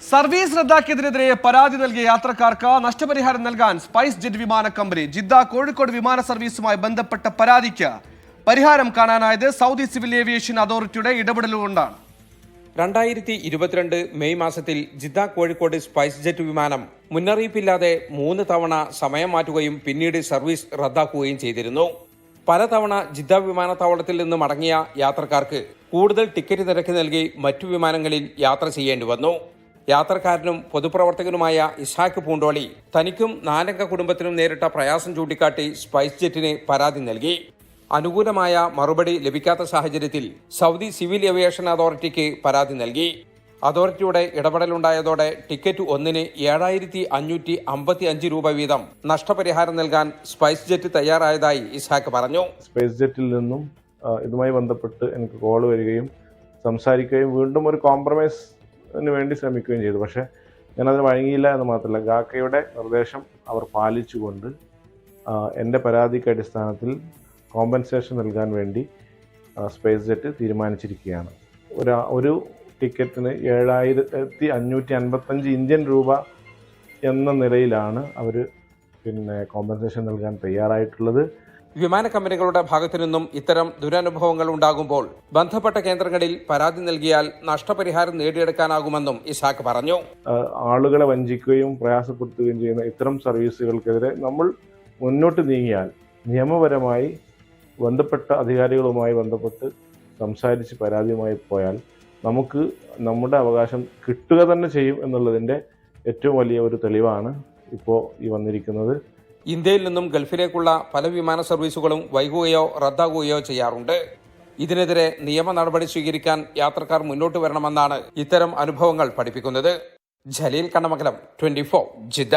Service റദ്ദാക്കിയതിനെതിരെ പരാതി നൽകിയ യാത്രക്കാർക്ക് നഷ്ടപരിഹാരം നൽകാൻ സ്പൈസ് ജെറ്റ് വിമാന കമ്പനി ജിദ്ദ കോഴിക്കോട് വിമാന സർവീസുമായി ബന്ധപ്പെട്ട പരാതിക്ക് പരിഹാരം കാണാനായത് സൗദി സിവിൽ ഏവിയേഷൻ അതോറിറ്റിയുടെ ഇടപെടലുകൊണ്ടാണ്. 2022 മെയ് മാസത്തിൽ ജിദ്ദ കോഴിക്കോട് സ്പൈസ് ജെറ്റ് വിമാനം മുന്നറിയിപ്പില്ലാതെ 3 തവണ സമയം മാറ്റുകയും പിന്നീട് സർവീസ് റദ്ദാക്കുകയും ചെയ്തിരുന്നു. പലതവണ ജിദ്ദ വിമാനത്താവളത്തിൽ നിന്ന് മടങ്ങിയ യാത്രക്കാർക്ക് കൂടുതൽ ടിക്കറ്റ് നിരക്ക് നൽകി മറ്റു വിമാനങ്ങളിൽ യാത്ര ചെയ്യേണ്ടി വന്നു. യാത്രക്കാരനും പൊതുപ്രവർത്തകനുമായ ഇസ്ഹാഖ് പൂണ്ടോളി തനിക്കും 4 അംഗ കുടുംബത്തിനും നേരിട്ട പ്രയാസം ചൂണ്ടിക്കാട്ടി സ്പൈസ് ജെറ്റിന് പരാതി നൽകി. അനുകൂലമായ മറുപടി ലഭിക്കാത്ത സാഹചര്യത്തിൽ സൗദി സിവിൽ ഏവിയേഷൻ അതോറിറ്റിക്ക് പരാതി നൽകി. അതോറിറ്റിയുടെ ഇടപെടലുണ്ടായതോടെ ടിക്കറ്റ് ഒന്നിന് 7,555 രൂപ വീതം നഷ്ടപരിഹാരം നൽകാൻ സ്പൈസ് ജെറ്റ് തയ്യാറായതായി ഇസ്ഹാഖ് പറഞ്ഞു. സ്പൈസ് ജെറ്റിൽ നിന്നും ഇതുമായി ബന്ധപ്പെട്ട് എനിക്ക് കോൾ വരികയും സംസാരിക്കുകയും വീണ്ടും ഒരു കോംപ്രമൈസിന് വേണ്ടി ശ്രമിക്കുകയും ചെയ്തു. പക്ഷേ ഞാനതിന് വഴങ്ങിയില്ല എന്ന് മാത്രമല്ല, ഗാക്കയുടെ നിർദ്ദേശം അവർ പാലിച്ചുകൊണ്ട് എൻ്റെ പരാതിക്ക് അടിസ്ഥാനത്തിൽ കോമ്പൻസേഷൻ നൽകാൻ വേണ്ടി സ്പൈസ് ജെറ്റ് തീരുമാനിച്ചിരിക്കുകയാണ്. ഒരു ടിക്കറ്റിന് 7,555 ഇന്ത്യൻ രൂപ എന്ന നിലയിലാണ് അവർ കോമ്പൻസേഷൻ നൽകാൻ തയ്യാറായിട്ടുള്ളത്. വിമാന കമ്പനികളുടെ ഭാഗത്തു നിന്നും ഇത്തരം ദുരനുഭവങ്ങൾ ഉണ്ടാകുമ്പോൾ ബന്ധപ്പെട്ട കേന്ദ്രങ്ങളിൽ പരാതി നൽകിയാൽ നഷ്ടപരിഹാരം നേടിയെടുക്കാനാകുമെന്നും ഇസാഖ് പറഞ്ഞു. ആളുകളെ വഞ്ചിക്കുകയും പ്രയാസപ്പെടുത്തുകയും ചെയ്യുന്ന ഇത്തരം സർവീസുകൾക്കെതിരെ നമ്മൾ മുന്നോട്ട് നീങ്ങിയാൽ നിയമപരമായി ബന്ധപ്പെട്ട അധികാരികളുമായി ബന്ധപ്പെട്ട് സംസാരിച്ച് പരാതിയുമായി പോയാൽ നമുക്ക് നമ്മുടെ അവകാശം കിട്ടുക തന്നെ ചെയ്യും എന്നുള്ളതിൻ്റെ ഏറ്റവും വലിയ ഒരു തെളിവാണ് ഇപ്പോൾ ഈ വന്നിരിക്കുന്നത്. ഇന്ത്യയിൽ നിന്നും ഗൾഫിലേക്കുള്ള പല വിമാന സർവീസുകളും വൈകുകയോ റദ്ദാകുകയോ ചെയ്യാറുണ്ട്. ഇതിനെതിരെ നിയമ നടപടി സ്വീകരിക്കാൻ യാത്രക്കാർ മുന്നോട്ട് വരണമെന്നാണ് ഇത്തരം അനുഭവങ്ങൾ പഠിപ്പിക്കുന്നത്. ജലീൽ കണ്ണമംഗലം, 24 ജിദ്ദ.